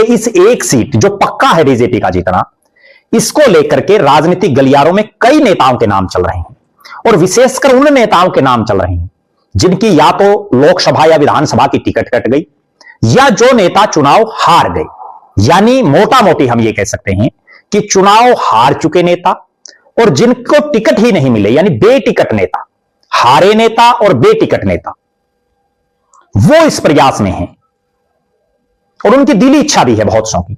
इस एक सीट जो पक्का है बीजेपी का जीतना, इसको लेकर के राजनीतिक गलियारों में कई नेताओं के नाम चल रहे हैं और विशेषकर उन नेताओं के नाम चल रहे हैं जिनकी या तो लोकसभा या विधानसभा की टिकट कट गई या जो नेता चुनाव हार गए। यानी मोटा मोटी हम ये कह सकते हैं कि चुनाव हार चुके नेता और जिनको टिकट ही नहीं मिले, यानी बेटिकट नेता, हारे नेता और बेटिकट नेता, वो इस प्रयास में हैं और उनकी दिली इच्छा भी है बहुत सौ की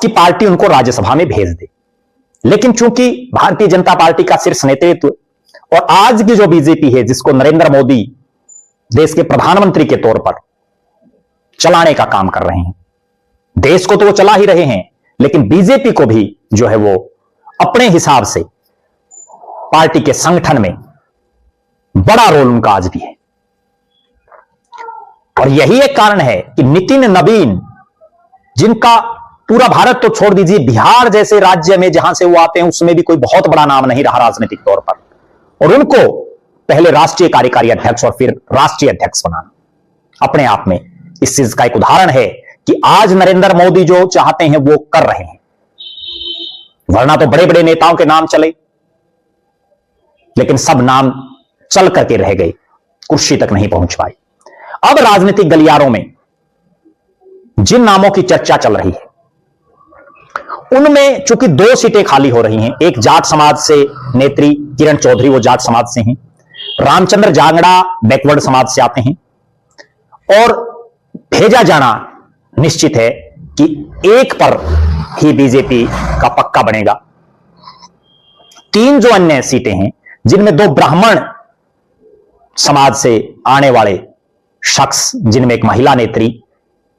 कि पार्टी उनको राज्यसभा में भेज दे। लेकिन चूंकि भारतीय जनता पार्टी का शीर्ष नेतृत्व और आज की जो बीजेपी है, जिसको नरेंद्र मोदी देश के प्रधानमंत्री के तौर पर चलाने का काम कर रहे हैं, देश को तो वो चला ही रहे हैं, लेकिन बीजेपी को भी जो है वो अपने हिसाब से पार्टी के संगठन में बड़ा रोल उनका आज भी है। और यही एक कारण है कि नितिन नवीन, जिनका पूरा भारत तो छोड़ दीजिए, बिहार जैसे राज्य में जहां से वो आते हैं उसमें भी कोई बहुत बड़ा नाम नहीं रहा राजनीतिक तौर पर, और उनको पहले राष्ट्रीय कार्यकारी अध्यक्ष और फिर राष्ट्रीय अध्यक्ष बनाना अपने आप में इस चीज का एक उदाहरण है कि आज नरेंद्र मोदी जो चाहते हैं वो कर रहे हैं। वरना तो बड़े बड़े नेताओं के नाम चले, लेकिन सब नाम चल करके रह गए, कुर्सी तक नहीं पहुंच पाए। अब राजनीतिक गलियारों में जिन नामों की चर्चा चल रही है उनमें चूंकि 2 सीटें खाली हो रही हैं, एक जाट समाज से नेत्री किरण चौधरी, वो जाट समाज से हैं, रामचंद्र जांगड़ा बैकवर्ड समाज से आते हैं, और भेजा जाना निश्चित है कि एक पर ही बीजेपी का पक्का बनेगा। 3 जो अन्य सीटें हैं जिनमें 2 ब्राह्मण समाज से आने वाले शख्स, जिनमें एक महिला नेत्री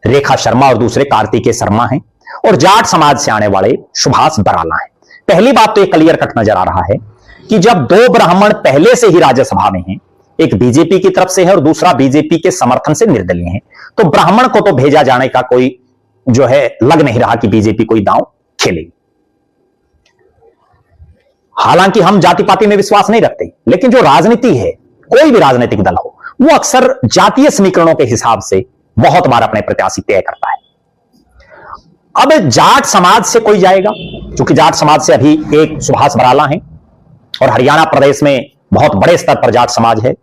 रेखा शर्मा और दूसरे कार्तिकेय शर्मा हैं, और जाट समाज से आने वाले सुभाष बराला हैं। पहली बात तो यह क्लियर कट नजर आ रहा है कि जब 2 ब्राह्मण पहले से ही राज्यसभा में हैं, एक बीजेपी की तरफ से है और दूसरा बीजेपी के समर्थन से निर्दलीय है, तो ब्राह्मण को तो भेजा जाने का कोई जो है लग नहीं रहा कि बीजेपी कोई दांव खेलेगी। हालांकि हम जाति पाति में विश्वास नहीं रखते, लेकिन जो राजनीति है, कोई भी राजनीतिक दल हो, वो अक्सर जातीय समीकरणों के हिसाब से बहुत बार अपने प्रत्याशी तय करता है। अब जाट समाज से कोई जाएगा, क्योंकि जाट समाज से अभी एक सुभाष बराला है और हरियाणा प्रदेश में बहुत बड़े स्तर पर जाट समाज है,